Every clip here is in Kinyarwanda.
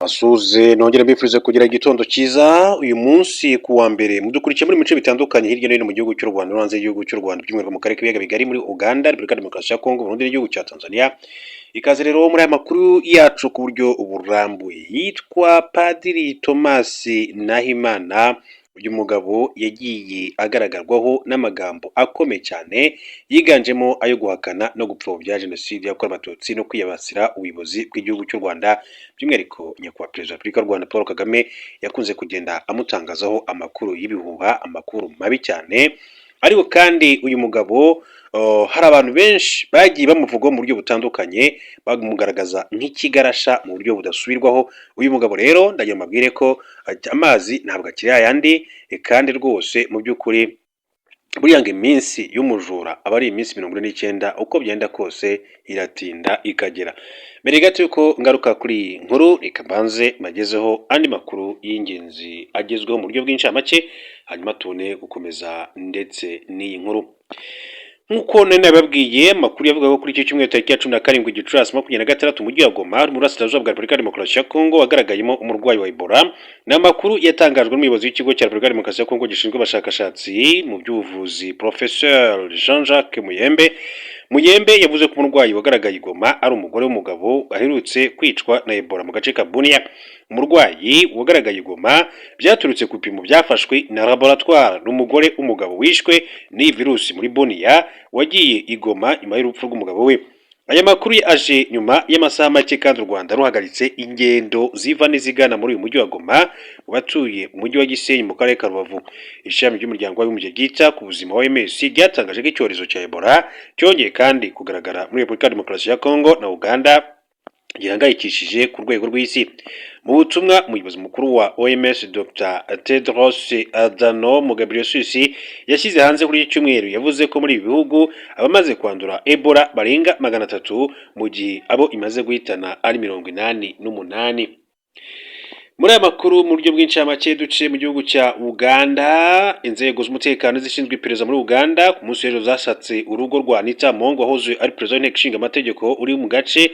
Asuze nongera mbifurize kugira igitondo cyiza uyu munsi ku wa mbere mudukurikiye muri mice bitandukanye hirya no hino mu gihugu cy'u Rwanda no hanze y'igihugu cy'u Rwanda by'umwihariko mu karere k'ibiyaga bigari muri Uganda, Repubulika Demokarasi ya Kongo, Burundi n'igihugu cya Tanzania. Ikaze rero muri aya makuru yacu ku buryo burambuye. Yitwa Padiri Thomas Nahimana. Uyu mugabo yagiye agaragarwaho n'amagambo akomeye cyane yiganjemo ayo guhakana no gupfobya jenoside yakorewe abatutsi no kwiyabasira ubuyobozi bw'igihugu cy'u Rwanda, by'umwihariko nyakubahwa perezida wa Repubulika y'u Rwanda Paul Kagame yakunze kugenda amutangazaho amakuru y'ibihuha, amakuru mabi cyane. Ariko kandi uyu mugabo hari abantu benshi bagiye bamuvugaho mu buryo butandukanye, bamugaragaza nk'ikigarasha mu buryo budasubirwaho. Uyu mugabo rero ndagira mabwire ko amazi ntabwo akiri ayandi, kandi rwose mu by'ukuri buriya ngo iminsi y'umujura aba ari iminsi 49, uko byenda kose iratinda ikagera. Mbere gato yuko ngaruka kuri iyi nkuru, reka mbanze magezeho andi makuru y'ingenzi agezweho mu buryo bw'incamake, hanyuma tubone gukomeza ndetse n'iyi nkuru. Nk'uko nari nababwiye, amakuru yavugaga kuri iki cyumweru tariki ya 17 Gicurasi 2026 mu mujyi wa Goma mu burasirazuba bwa Repubulika Demokarasi ya Kongo wagaragayemo umurwayi wa Ebola. Ni amakuru yatangajwe n'umuyobozi w'ikigo cya Repubulika Demokarasi ya Kongo gishinzwe abashakashatsi mu by'ubuvuzi, Professeur Jean-Jacques Muyembe yavuze ko umurwayi wagaragaye i Goma ari umugore w'umugabo aherutse kwicwa na Ebola mu gace ka Bunia. Umurwayi wagaragaye i Goma byaturutse ku bipimo byafashwe na laboratoire n'umugore w'umugabo wishwe n'iyi virusi muri Bunia wagiye i Goma nyuma y'urupfu rw'umugabo we. Aya makuru aje nyuma y'amasaha make kandi u Rwanda ruhagaritse ingendo ziva n'izigana muri uyu mujyi wa Goma batuye umujyi wa Gisenyi mu karere ka Rubavu. Ishami ry'umuryango w'abibumbye ryita ku buzima OMS ryatangaje ko icyorezo cya Ebola cyongeye kandi kugaragara muri Repubulika Demokarasi ya Kongo na Uganda, gihangayikishije ku rwego rw'isi. Mu butumwa umuyobozi mukuru wa OMS Dr Tedros Adhanom Ghebreyesus yashyize hanze kuri iki cyumweru yavuze ko muri ibi bihugu abamaze kwandura Ebola barenga 300 mu gihe abo imaze guhitana ari 88. Muri aya makuru mu buryo bw'incamake duce mu gihugu cya Uganda, inzego z'umutekano zishinzwe iperereza muri Uganda ku munsi w'ejo zasatse urugo rwa Anita Among wahoze ari perezida w'inteko ishinga amategeko uri mu gace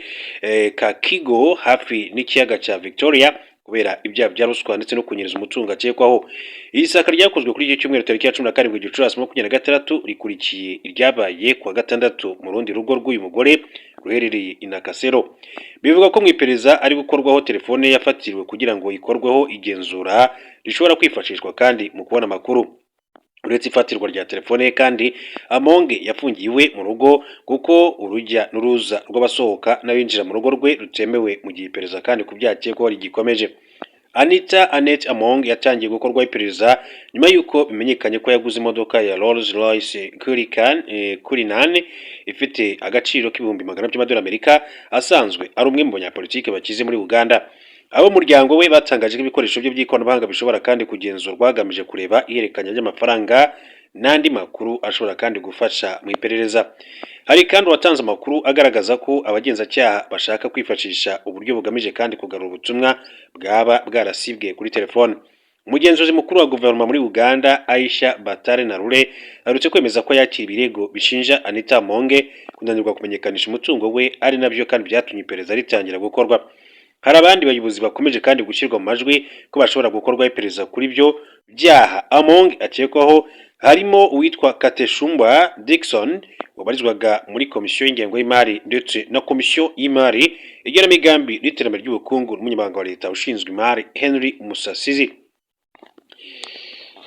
ka Kigo hafi n'ikiyaga cya Victoria kubera ibyaha bya ruswa ndetse no kunyereza umutungo akekwaho. Iri saka ryakozwe kuri iki cyumweru tariki ya 17 Gicurasi 2026 rikurikiye iryabaye kuwa gatandatu mu rundi rugo rw'uyu mugore ruherereye i Nakasero. Bivuga ko mu iperereza ari gukorwaho telefone yafatiriwe kugira ngo ikorweho igenzura rishobora kwifashishwa kandi mu kubona amakuru. Uretse ifatirwa rya telefone kandi Among yafungiwe mu rugo kuko urujya n'uruza rw'abasohoka n'abinjira mu rugo rwe rutemewe mu gihe iperereza kandi ku byakekwaho rigikomeje. Annette Among yatangiye gukorwaho iperereza nyuma y'uko bimenyekanye ko yaguze imodoka ya Rolls Royce Cullinan ifite agaciro k'ibihumbi 100 by'amadolari Amerika, asanzwe ari umwe mu banyapolitiki bakize muri Uganda. Abo muryango we batangaje ko ibikoresho bye by'ikoranabuhanga bishobora kandi kugenzurwa hagamije kureba ihererekanya ry'amafaranga n'andi makuru ashobora kandi gufasha mu iperereza. Hari kandi watanze amakuru agaragaza ko abagenzacyaha bashaka kwifashisha uburyo bugamije kandi kugarura ubutumwa bwaba bwarasibwe kuri telefone. Umugenzuzi mukuru wa guverinoma muri Uganda Aisha Batare Narure arutse kwemeza ko yakira ibirego bishinja Anita Among kunanirwa kumenyekanisha umutungo we, ari nabyo kandi byatumye iperereza ritangira gukorwa. Hari abandi bayobozi bakomeje kandi gushyirwa mu majwi ko bashobora gukorwa iperereza kuri byo byaha Among akekwaho, harimo uwitwa Kateshumba Dickson wabarizwaga muri komisiyo y'ingengo y'imari ndetse na komisiyo y'imari igenamigambi n'iterambere ry'ubukungu n'umunyamabanga wa leta ushinzwe imari Henry Musasizi.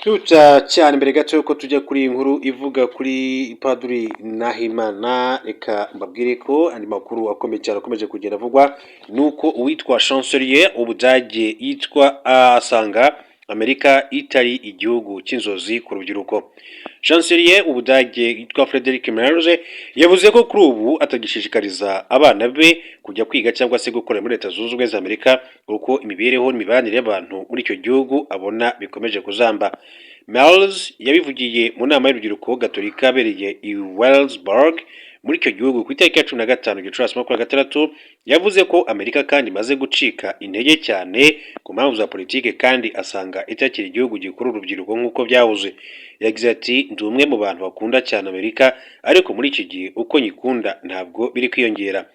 Tuta cyane mbere gato yuko tujya kuri inkuru ivuga kuri Padiri Nahimana, reka mbabwire ko andi makuru akomeye cyane akomeje kugenda avugwa nuko uwitwa Chancelier Ubudage yitwa asanga Amerika itari igihugu cy'inzozi ku rubyiruko. Chancelier Ubudage yitwa Friedrich Merz yavuze ko kuri ubu atagishishikariza abana be kujya kwiga cyangwa se gukorera muri Leta Zunze Ubumwe za Amerika kuko imibereho n'imibanire y'abantu muri icyo gihugu abona bikomeje kuzamba. Merz yabivugiye mu nama y'urubyiruko Gatolika yabereye i Wellsburg muri icyo gihugu ku itariki ya 15 Gicurasi 2026. Yavuze ko Amerika kandi imaze gucika intege cyane ku mpamvu za politike kandi asanga itakiri igihugu gikuru urubyiruko nk'uko byahoze. Yagize ati ndi umwe mu bantu bakunda cyane Amerika, ariko muri iki gihe uko nyikunda ntabwo biri kwiyongera.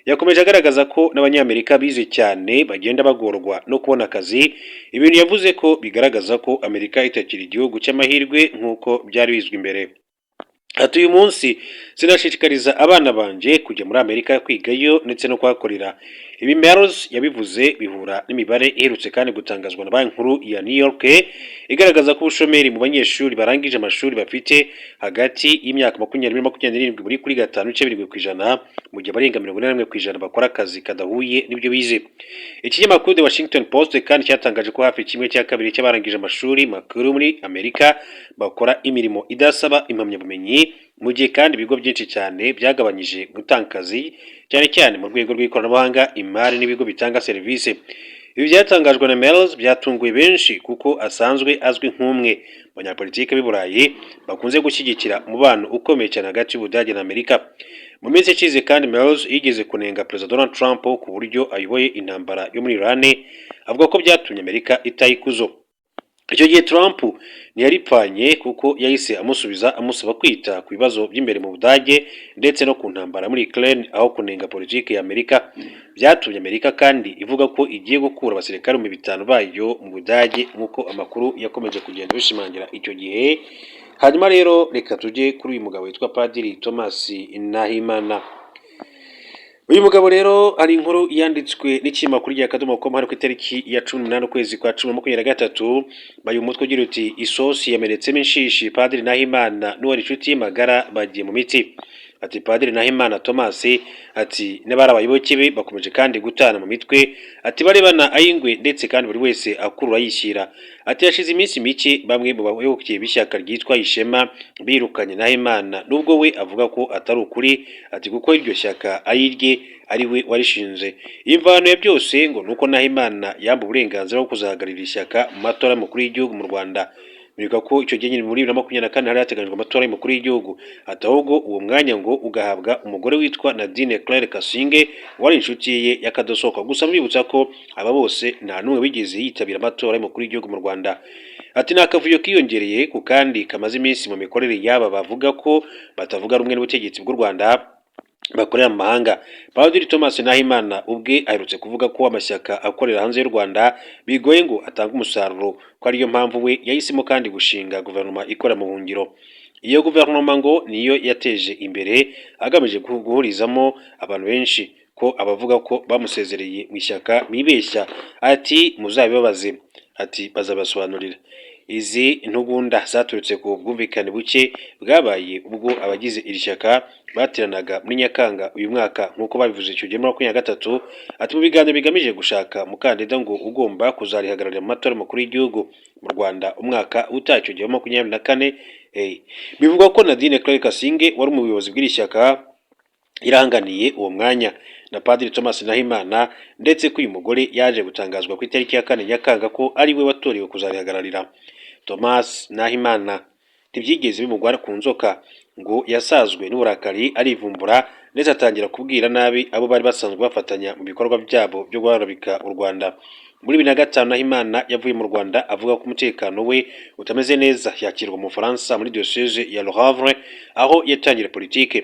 yakomeje agaragaza ko n'abanyamerika bize cyane bagenda bagorwa no kubona akazi, ibintu yavuze ko bigaragaza ko Amerika itakiri igihugu cy'amahirwe nk'uko byari bizwi mbere. Ati uyu munsi sinashishikariza abana banje kujya muri Amerika kwigayo ndetse no kuhakorera. Ibi Meadows yabivuze bihura n'imibare iherutse kandi gutangazwa na banki nkuru ya New York igaragaza ko ubushomeri mu banyeshuri barangije amashuri bafite hagati y'imyaka 20-27 buri kuri 5.7%, mu gihe barenga 41% bakora akazi kadahuye n'ibyo bize. Ikinyamakuru The Washington Post kandi cyatangaje ko hafi kimwe cya kabiri cy'abarangije amashuri makuru muri Amerika bakora imirimo idasaba impamyabumenyi, mu gihe kandi ibigo byinshi cyane byagabanyije gutanga akazi cyane cyane mu rwego rw'ikoranabuhanga, imari n'ibigo bitanga serivisi. Ibi byatangajwe na Meadows byatunguye benshi kuko asanzwe azwi nk'umwe mu banyapolitiki b'i Burayi bakunze gushyigikira umubano ukomeye cyane hagati y'Ubudage na Amerika. Mu minsi ishize kandi Meadows yigeze kunenga Perezida Donald Trump ku buryo ayoboye intambara yo muri Iran, avuga ko byatumye Amerika itayikuzo. Icyo gihe Trump ntiyaripfanye kuko yahise amusubiza amusaba kwita ku bibazo by'imbere mu Budage ndetse no ku ntambara muri Ukraine aho kunenga politiki ya Amerika. Byatumye Amerika kandi ivuga ko igiye gukura abasirikare 500 bayo mu Budage nk'uko amakuru yakomeje kugenda bishimangira icyo gihe. Hanyuma rero reka tujye kuri uyu mugabo witwa Padiri Thomas Nahimana. Uyu mugabo rero ari inkuru yanditswe n'ikinyamakuru rya Akadomo.com hari ku itariki ya 18 ukwezi kwa 10/2023, bayu umutwe ugira uti isosi yamenetsemo inshishi Padiri Nahimana n'uwari inshuti magara bagiye mu miti. Ati Padiri Nahimana Thomas ati n'abari abayoboke be bakomeje kandi gutana mu mitwe, ati barebana ayingwe ndetse kandi buri wese akurura yishyira. Ati yashize iminsi mike bamwe mu bayoboke b'ishyaka ryitwa Ishema birukanye Nahimana nubwo we avuga ko atari ukuri, ati kuko iryo shyaka ayirye ari we warishinze. Imvano ya byose ngo nuko Nahimana yamba uburenganzira bwo kuzahagararira ishyaka mu matora y'umukuru w'igihugu mu Rwanda. Birika ko icyo gihe muri 2024 hari hateganyijwe amatora y'umukuru w'igihugu, atahubwo uwo mwanya ngo ugahabwa umugore witwa Nadine Claire Kasinge wari inshuti ye y'akadosoka. Gusa mbibutsa ko aba bose nta numwe bigeze yitabira amatora y'umukuru w'igihugu mu Rwanda. Ati nakavuyo kiyongereye ku kandi kamaze iminsi mu mikorere yaba bavuga ko batavuga rumwe n'ubutegetsi bw'u Rwanda bakorera mu mahanga. Padiri Thomas Nahimana ubwe aherutse kuvuga ko amashyaka akorera hanze y'u Rwanda bigoye ngo atanga umusaruro, ko ariyo mpamvu we yahisemo kandi gushinga guverinoma ikora mu buhungiro. Iyo guverinoma ngo niyo yateje imbere agamije guhurizamo abantu benshi, ko abavuga ko bamusezereye mu ishyaka bibeshya. Ati muzabibabaze, ati bazabasobanurira. Izi ntugunda zaturutse ku bwumvikane buke bwabaye ubwo abagize iri shyaka bateranaga muri Nyakanga uyu mwaka nk'uko babivuze icyo gihe muri 2023. Ati mu biganiro bigamije gushaka umukandida ngo ugomba kuzarihagararira mu matora y'umukuru w'igihugu mu Rwanda umwaka utacyo gihe 2024. Bivugwa ko Nadine Claire Kasinge wari umuyobozi bw'iri shyaka irahanganiye uwo mwanya na Padiri Thomas Nahimana, ndetse ko uyu mugore yaje gutangazwa ku itariki ya 4 Nyakanga ko ari we watorewe kuzarihagararira. Thomas Nahimana ntibyigeze bimugwara ku nzoka, ngo yasazwe n'uburakari arivumbura ndetse atangira kubwira nabi abo bari basanzwe bafatanya mu bikorwa byabo byo guharabika u Rwanda. Muri 2005 Nahimana yavuye mu Rwanda avuga ko umutekano we utameze neza, yakirwa mu Faransa muri diocese ya Le Havre aho yatangira politike.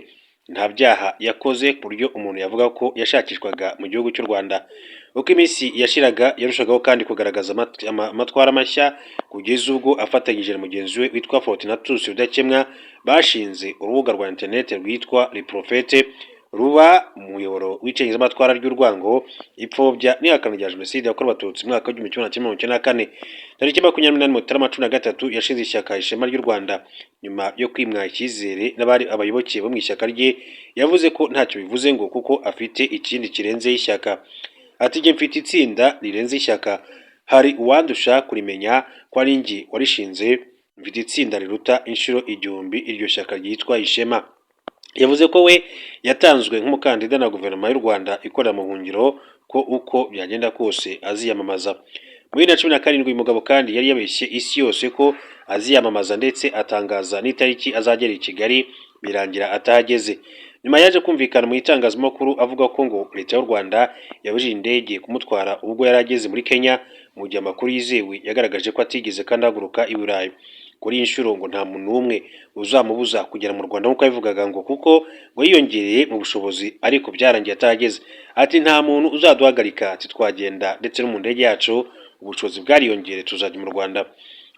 Nta byaha yakoze ku buryo umuntu yavuga ko yashakishwaga mu gihugu cy'u Rwanda. Uko iminsi yashiraga yarushagaho kandi kugaragaza amatwara mashya, kugeza ubwo afatanyije na mugenzi we witwa Fortunatus Rudakemwa bashinze urubuga rwa internet rwitwa Le Prophète, ruba umuyoboro w'icengiza amatwara ry'urwango, ipfobya n'ihakana rya jenoside yakorewe abatutsi mu mwaka wa 1994. Tariki 28 Mutarama 2023 yashinze ishyaka Ishema ry'u Rwanda nyuma yo kwimwa icyizere n'abari abayoboke bo mu ishyaka rye. Yavuze ko ntacyo bivuze ngo kuko afite ikindi kirenze ishyaka. Ati jye mfite itsinda rirenze ishyaka, hari uwandusha kurimenya ko ari njye warishinze, mfite itsinda riruta inshuro 1000 iryo shyaka ryitwa Ishema. Yavuze ko we yatanzwe nk'umukandida na guverinoma y'u Rwanda ikorera mu buhungiro, ko uko byagenda kose aziyamamaza. Muri 2017 uyu mugabo kandi yari yabeshye isi yose ko aziyamamaza ndetse atangaza n'itariki azagera i Kigali, birangira atahageze. Nyuma yaje kumvikana mu itangazamakuru avuga ko ngo leta y'u Rwanda yabujije indege kumutwara ubwo yari ageze muri Kenya, mu gihe amakuru yizewe yagaragaje ko atigeze kandi ahaguruka i Burayi. kuri iyi nshuro ngo nta muntu n'umwe uzamubuza kugera mu Rwanda nk'uko yabivugaga ngo kuko ngo yiyongereye mu bushobozi ariko byarangiye atahageze. Ati nta muntu uzaduhagarika, ati twagenda ndetse no mu ndege yacu ubushobozi bwariyongereye tuzajya mu Rwanda.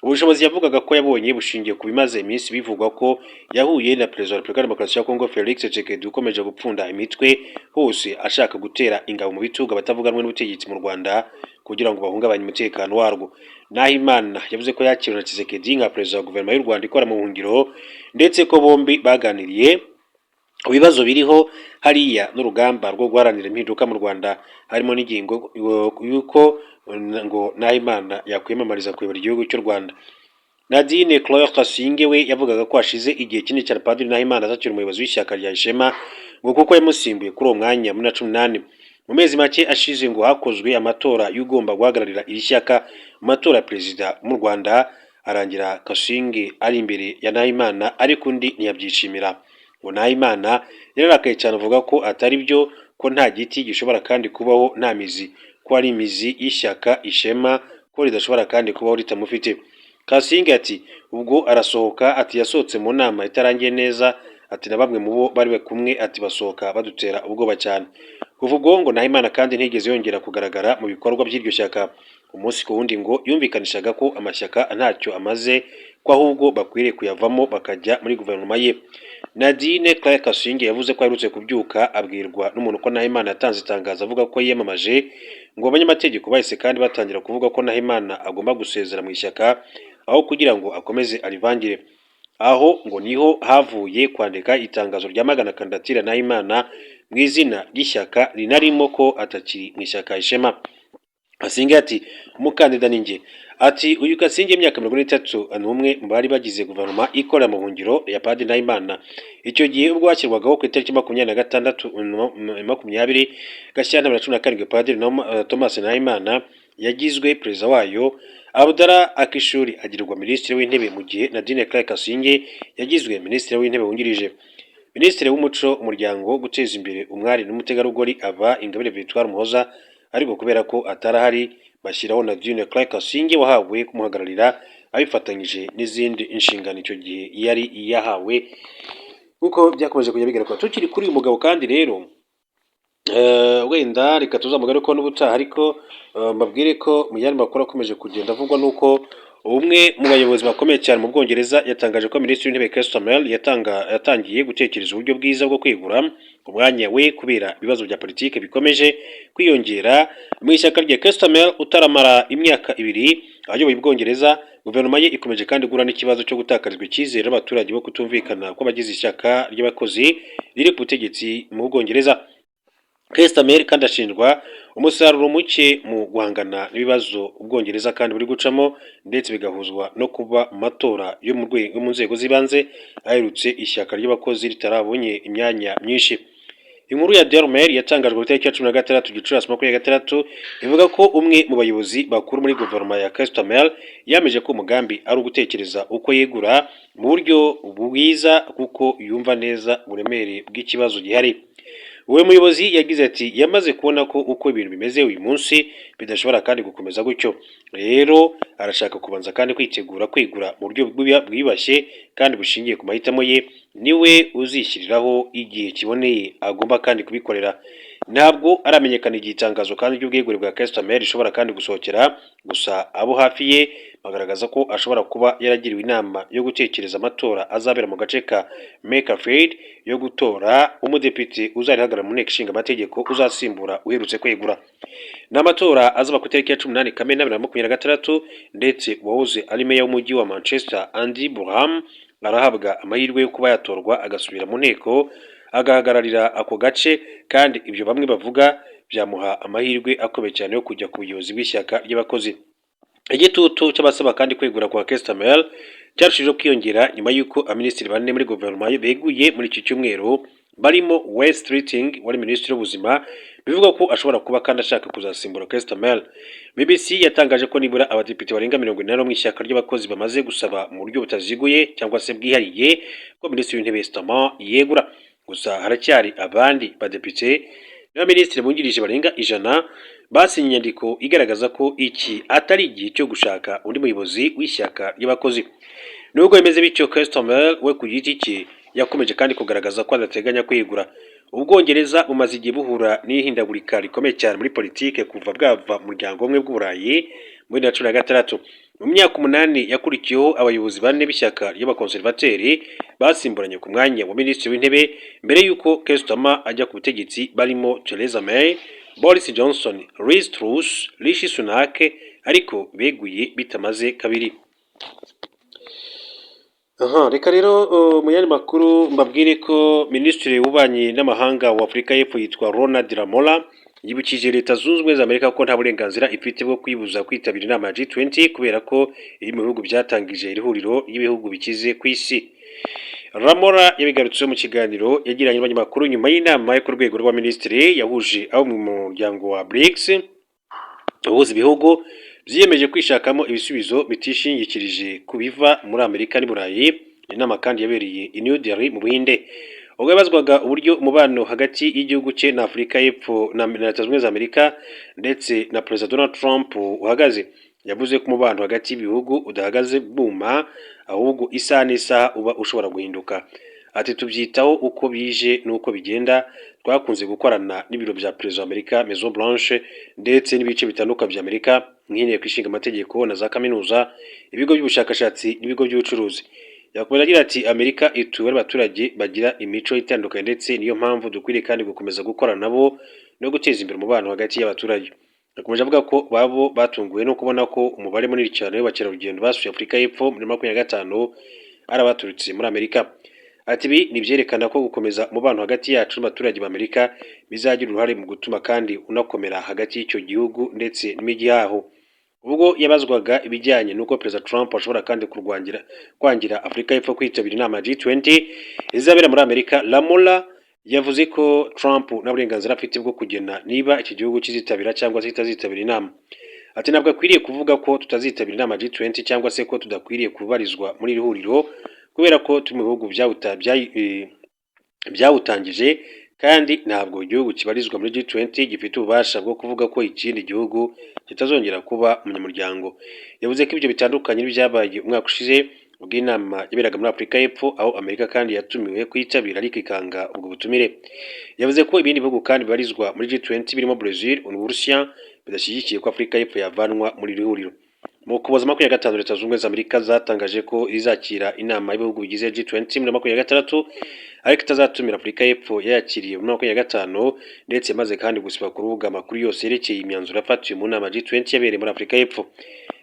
Ubushobozi yavugaga ko yabonye bushingiye ku bimaze iminsi bivugwa ko yahuye na Perezida wa Repubulika ya Demokarasi ya Kongo Felix Tshisekedi ukomeje gupfunda imitwe hose ashaka gutera ingabo mu bitugu abatavuga rumwe n'ubutegetsi mu Rwanda kugira ngo bahungabanye umutekano warwo. Nahimana yavuze ko yakiriwe na Tshisekedi nka Perezida wa Guverinoma y'u Rwanda ikora mu buhungiro ndetse ko bombi baganiriye ibibazo biriho hariya n'urugamba rwo guharanira impinduka mu Rwanda, harimo n'ingingo y'uko ngo Nahimana yakwiyamamariza kuyobora igihugu cy'u Rwanda. Nadine Claire Kasinge we yavugaga ko hashize igihe kinini cyane Padiri Nahimana atakiri umuyobozi w'ishyaka rya Ishema ngo kuko yamusimbuye kuri uwo mwanya muri 2018. Mu mezi make ashize ngo hakozwe amatora y'ugomba guhagararira iri shyaka mu matora ya perezida mu Rwanda arangira Kasinge ari imbere ya Nahimana ariko undi ntiyabyishimira. Ngo Nahimana yararakaye cyane avuga ko atari byo, ko nta giti gishobora kandi kubaho nta mizi, ko ari imizi y'ishyaka Ishema, ko ridashobora kandi kubaho ritamufite. Kasinge ati ubwo arasohoka, ati yasohotse mu nama itarangiye neza, ati na bamwe mu bo bari kumwe ati basohoka badutera ubwoba cyane. Kuva ubwo ngo Nahimana kandi ntigeze yongera kugaragara mu bikorwa by'iryo shyaka. Umunsi ku wundi ngo yumvikanishaga ko amashyaka ntacyo amaze, ko ahubwo bakwiriye kuyavamo bakajya muri guverinoma ye. Nadine Claire Kasinge yavuze ko aherutse kubyuka abwirwa n'umuntu ko Nahimana yatanze itangazo avuga ko yiyamamaje, ngo abanyamategeko bahise kandi batangira kuvuga ko Nahimana agomba gusezera mu ishyaka aho kugira ngo akomeze arivangire. Aho ngo niho havuye kwandika itangazo ryamagana kandidatire Nahimana mu izina ry'ishyaka rinarimo ko atakiri mu ishyaka Ishema. Kasinge ati umukandida ni njye. Ati uyu Kasinge imyaka 33 n'umwe mu bari bagize guverinoma ikorera mu buhungiro ya Padiri Nahimana. Icyo gihe ubwo hashyirwagaho ku itariki 26 Gashyantare 2017 Padiri Thomas Nahimana yagizwe perezida wayo, Abdallah Akishuri agirwa minisitiri w'intebe mu gihe Nadine Claire Kasinge yagizwe minisitiri w'intebe wungirije. Minisitiri w'umuco, umuryango, guteza imbere umwari n'umutegarugori aba Ingabire Victoire Umuhoza, ariko kubera ko atarahari bashyiraho Nadine Claire Kasinge wahawe kumuhagararira abifatanyije n'izindi inshingano icyo gihe yari yahawe, nkuko byakomeje kujya bigaragara. Tukiri kuri uyu mugabo kandi rero wenda reka tuzamugaruka n'ubutaha, ariko mbabwire ko mu yandi makuru akomeje kugenda avugwa nuko umwe mu bayobozi bakomeye cyane mu Bwongereza yatangaje ko Minisitiri w'Intebe Keir Starmer yatangiye gutekereza uburyo bwiza bwo kwegura umwanya we kubera ibibazo bya politiki bikomeje kwiyongera mu ishyaka rya Keir Starmer utaramara imyaka 2 ayoboye Ubwongereza. Guverinoma ye ikomeje kandi guhura n'ikibazo cyo gutakarizwa icyizere abaturage bo kutumvikana kw'abagize ishyaka ry'abakozi riri ku butegetsi mu Bwongereza. Keir Starmer kandi ashinjwa umusaruro muke mu guhangana n'ibibazo Ubwongereza kandi buri gucamo, ndetse bigahuzwa no kuba amatora yo mu nzego z'ibanze aherutse ishyaka ry'abakozi ritarabonye imyanya myinshi. Inkuru ya Daily Mail yatangajwe ku itariki ya 16 Gicurasi 2026 ivuga ko umwe mu bayobozi bakuru muri guverinoma ya Keir Starmer yameje ko umugambi ari ugutekereza uko yegura mu buryo bwiza kuko yumva neza uburemere bw'ikibazo gihari. Uwe muyobozi yagize ati yamaze kubona ko uko ibintu bimeze uyu munsi bidashobora kandi gukomeza gutyo, rero arashaka kubanza kandi kwitegura kwegura mu buryo bwibashye kandi bushingiye ku mahitamo ye, niwe uzishyiriraho igihe kiboneye agomba kandi kubikorera. Ntabwo aramenyekana igihe itangazo kandi ry'ubwegure bwa Keir Starmer rishobora kandi gusohokera, gusa abo hafi ye bagaragaza ko ashobora kuba yaragiriwe inama yo gutekereza amatora azabera mu gace ka Makerfield yo gutora umudepite uzarihagarara mu nteko ishinga amategeko uzasimbura uherutse kwegura. N'amatora azaba ku itariki ya 18 Kamena 2026, ndetse uwahoze ari meya w'umujyi wa Manchester Andy Burnham arahabwa amahirwe yo kuba yatorwa agasubira mu nteko agahagararira ako gace, kandi ibyo bamwe bavuga byamuha amahirwe akomeye cyane yo kujya ku buyobozi bw'ishyaka ry'abakozi. Igitutu cy'abasaba kandi kwegura kwa Keir Starmer cyarushijeho kwiyongera nyuma y'uko abaminisitiri bane muri guverinoma beguye muri iki cyumweru, barimo Wes Streeting wari minisitiri w'ubuzima, bivuga ko ashobora kuba kandi ashaka kuzasimbura Keir Starmer. BBC yatangaje ko nibura abadepite barenga 40 mu ishyaka ry'abakozi bamaze gusaba mu buryo butaziguye cyangwa se bwihariye ko minisitiri w'intebe Starmer yegura. Gusa haracyari abandi badepite n'abaminisitiri bungirije barenga 100 basinye inyandiko igaragaza ko iki atari igihe cyo gushaka undi muyobozi w'ishyaka ry'abakozi. nubwo bimeze bityo Customer we ku giti cye yakomeje kandi kugaragaza ko adateganya kwigura. Ubwongereza bumaze igihe buhura n'ihindagurika rikomeye cyane muri politike kuva bwava mu muryango umwe bw'Uburayi muri 2016. Mu myaka 8 yakurikiyeho abayobozi bane b'ishyaka ry'abakonservateri basimburanye ku mwanya wa minisitiri w'intebe mbere y'uko Customer ajya ku butegetsi, barimo Theresa May, Boris Johnson, Liz Truss, Rishi Sunak, ariko beguye bitamaze kabiri. Reka rero mu yandi makuru mbabwire ko minisitiri w'ububanyi n'amahanga wa Afurika y'Epfo yitwa Ronald Lamola yibukije Leta Zunze Ubumwe za Amerika ko nta burenganzira ifite bwo kwibuza kwitabira inama ya G20 kubera ko iri mu bihugu byatangije iri huriro ry'ibihugu bikize ku isi. Lamola yabigarutse mu kiganiro yagiranye n'abanyamakuru nyuma y'inama yo ku rwego rw'abaminisitiri yahuje abo mu muryango wa BRICS uhuza ibihugu byiyemeje kwishakamo ibisubizo bitishingikirije ku biva muri Amerika n'i Burayi. Inama kandi yabereye i New Delhi mu Buhinde. Ubwo yabazwaga uburyo umubano hagati y'igihugu cye na Afurika y'Epfo na Leta Zunze Ubumwe za Amerika ndetse na Perezida Donald Trump uhagaze, yavuze ko umubano hagati y'ibihugu udahagaze buma, ahubwo isaha n'isaha uba ushobora guhinduka. Ati tubyitaho uko bije n'uko bigenda. Twakunze gukorana n'ibiro bya Perezida wa Amerika Maison Blanche ndetse n'ibice bitandukanye bya Amerika nk'inteko ishinga amategeko na za kaminuza, ibigo by'ubushakashatsi n'ibigo by'ubucuruzi. Yakomeje agira ati Amerika ituwe n'abaturage bagira imico itandukanye ndetse niyo mpamvu dukwiriye kandi gukomeza gukorana nabo no guteza imbere umubano hagati y'abaturage. Yakomeje avuga ko babo batunguwe no kubona ko umubare munini cyane w'abakerarugendo basuye Afurika y'Epfo muri 2025 ari abaturutse muri Amerika. Ati ibi nibyerekana ko gukomeza umubano hagati yacu n'abaturage b'Amerika bizagira uruhare mu gutuma kandi unakomera hagati y'icyo gihugu ndetse n'imijyi yaho. Ubwo yabazwaga ibijyanye n'uko Perezida Trump ashobora kandi kwangira Afurika y'Epfo kwitabira inama ya G20 izabera muri Amerika, Lamola yavuze ko Trump nta burenganzira afite bwo kugena niba iki gihugu kizitabira cyangwa se kitazitabira inama. Ati ntabwo akwiriye kuvuga ko tutazitabira inama ya G20 cyangwa se ko tudakwiriye kubarizwa muri iri huriro kubera ko turi mu bihugu byawutangije, kandi ntabwo igihugu kibarizwa muri G20 gifite ububasha bwo kuvuga ko ikindi gihugu kitazongera kuba umunyamuryango. Yavuze ko ibyo bitandukanye n'ibyabaye umwaka ushize ubwo inama yaberaga muri Afurika y'Epfo, aho Amerika kandi yatumiwe kwitabira ariko ikanga ubwo butumire. Yavuze ko ibindi bihugu kandi bibarizwa muri G20 birimo Brazil, Uburusiya bidashyigikiye ko Afurika y'Epfo yavanwa muri iri huriro. Mu Ukuboza 2025 Leta Zunze Ubumwe za Amerika zatangaje ko izakira inama y'ibihugu bigize G20 muri 2026, ariko itazatumira Afurika y'Epfo yayakiriye muri 2025 ndetse maze kandi gusiba ku rubuga amakuru yose yerekeye imyanzuro yafatiwe mu nama G20 yabereye muri Afurika y'Epfo.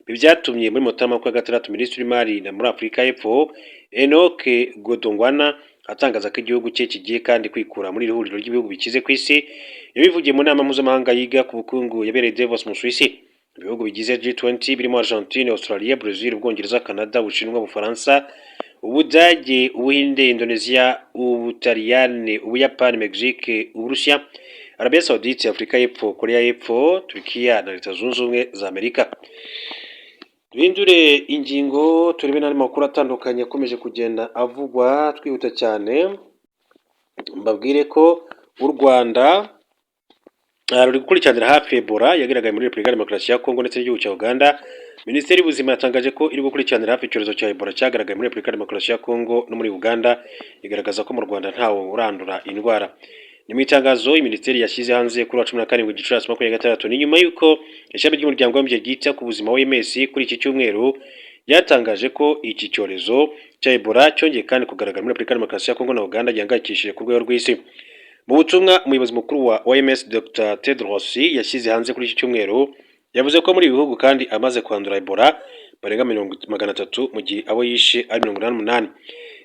Ibi byatumye muri Mutarama 2026 Minisitiri w'Imari muri Afurika y'Epfo Enoch Godongwana atangaza ko igihugu cye kigiye kandi kwikura muri iri huriro ry'ibihugu bikize ku isi. Yabivugiye mu nama mpuzamahanga yiga ku bukungu yabereye Davos mu Suisse. Ibihugu bigize G20 birimo Argentine, Australia, Brazil, Ubwongereza, Canada, Ubushinwa, Ubufaransa, Ubudage, Ubuhinde, Indonesia, Ubutaliyani, Ubuyapani, Mexique, Uburusiya, Arabia Saudite, Afurika y'Epfo, Korea y'Epfo, Turkiya na Leta Zunze Ubumwe za Amerika. Duhindure ingingo turebe n'andi makuru atandukanye akomeje kugenda avugwa twihuta cyane. Mbabwire ko u Rwanda ruri gukurikiranira hafi Ebola yagaragaye muri Repubulika ya Demokarasi ya Kongo ndetse n'igihugu cya Uganda. Minisiteri y'Ubuzima yatangaje ko iri gukurikiranira hafi icyorezo cya Ebola cyagaragaye muri Repubulika ya Demokarasi ya Kongo no muri Uganda, igaragaza ko mu Rwanda ntawe urandura indwara. Ni mu itangazo Minisiteri yashyize hanze kuri 17 Gicurasi 2026, ni nyuma y'uko ishami ry'umuryango w'abibumbye ryita ku buzima OMS kuri iki cyumweru yatangaje ko iki cyorezo cya Ebola cyongeye kandi kugaragara muri Repubulika ya Demokarasi ya Kongo na Uganda gihangayikishije ku rwego rw'isi. Mu butumwa umuyobozi mukuru wa OMS Dr Tedros yashyize hanze kuri iki cyumweru yavuze ko muri bihugu kandi amaze kwandura Ebola barenga 300 mu gihe abo yishe ari 88.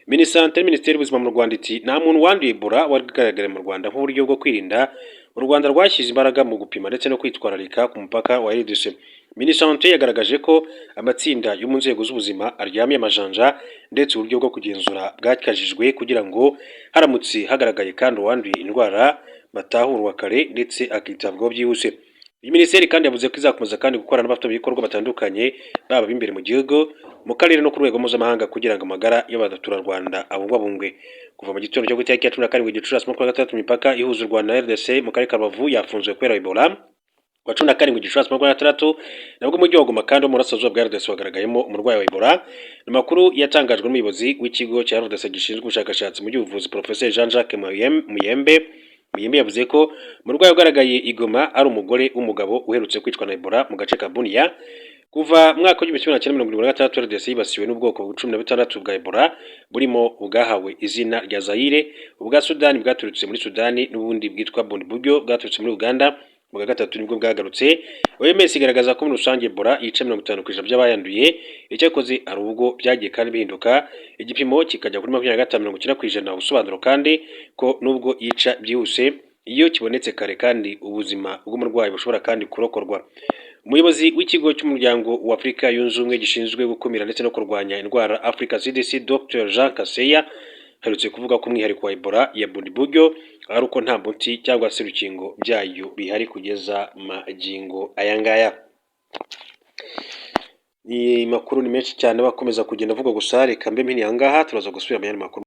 Minisiteri y'Ubuzima mu Rwanda iti nta muntu wanduye Ebola wagaragara mu Rwanda nk'uburyo bwo kwirinda. U Rwanda rwashyize imbaraga mu gupima ndetse no kwitwararika ku mupaka wa RDC. Minisante yagaragaje ko amatsinda yo mu nzego z'ubuzima aryamye amajanja ndetse uburyo bwo kugenzura bwakajijwe kugira ngo haramutse hagaragaye kandi uwanduye indwara batahurwa kare ndetse akitabwaho byihuse. Iyi minisiteri kandi yavuze ko izakomeza kandi gukorana n'abafatanyabikorwa batandukanye baba b'imbere mu gihugu, mu karere no ku rwego mpuzamahanga kugira ngo amagara y'abaturarwanda abungwabungwe. Kuva mu gitondo cyo ku itariki ya 17 Gicurasi 2026 imipaka ihuza u Rwanda na RDC mu karere ka Rubavu yafunzwe kubera Ebola. wa 17 Gicurasi 2026 nabwo umujyi wa Goma kandi wo mu burasirazuba bwa RDC wagaragayemo umurwayi wa Ebola. Amakuru yatangajwe n'umuyobozi w'ikigo cya RDC gishinzwe ubushakashatsi mu by'ubuvuzi Professeur Jean-Jacques Muyembe yavuze ko umurwayi ugaragaye i Goma ari umugore w'umugabo uherutse kwicwa na Ebola mu gace ka Bunia. Kuva mwaka wa 1976 RDC yibasiwe n'ubwoko bwa 16 bwa Ebola burimo ubwahawe izina rya Zaire, ubwa Sudani bwaturutse muri Sudani n'ubundi bwitwa Bundibugyo bwaturutse muri Uganda. Mu gatatu nibwo bwagarutse. OMS igaragaza ko muri rusange Ebola yica 50% by'abayanduye, icyakoze ari ubwo byagiye kandi bihinduka igipimo kikajya kuri 25-90% ubusobanuro kandi ko nubwo yica byihuse iyo kibonetse kare kandi ubuzima bw'umurwayi bushobora kandi kurokorwa. Umuyobozi w'ikigo cy'umuryango wa Afurika yunze ubumwe gishinzwe gukumira ndetse no kurwanya indwara Africa CDC Dr Jean Kaseya herutse kuvuga ko umwihariko wa Ebola ya Bundibugyo ari uko nta muti cyangwa se urukingo byayo bihari kugeza magingo aya ngaya. Ni makuru ni menshi cyane bakomeza kugenda avuga gusa reka mbe mpini aha ngaha turaza gusubira mu yandi makuru.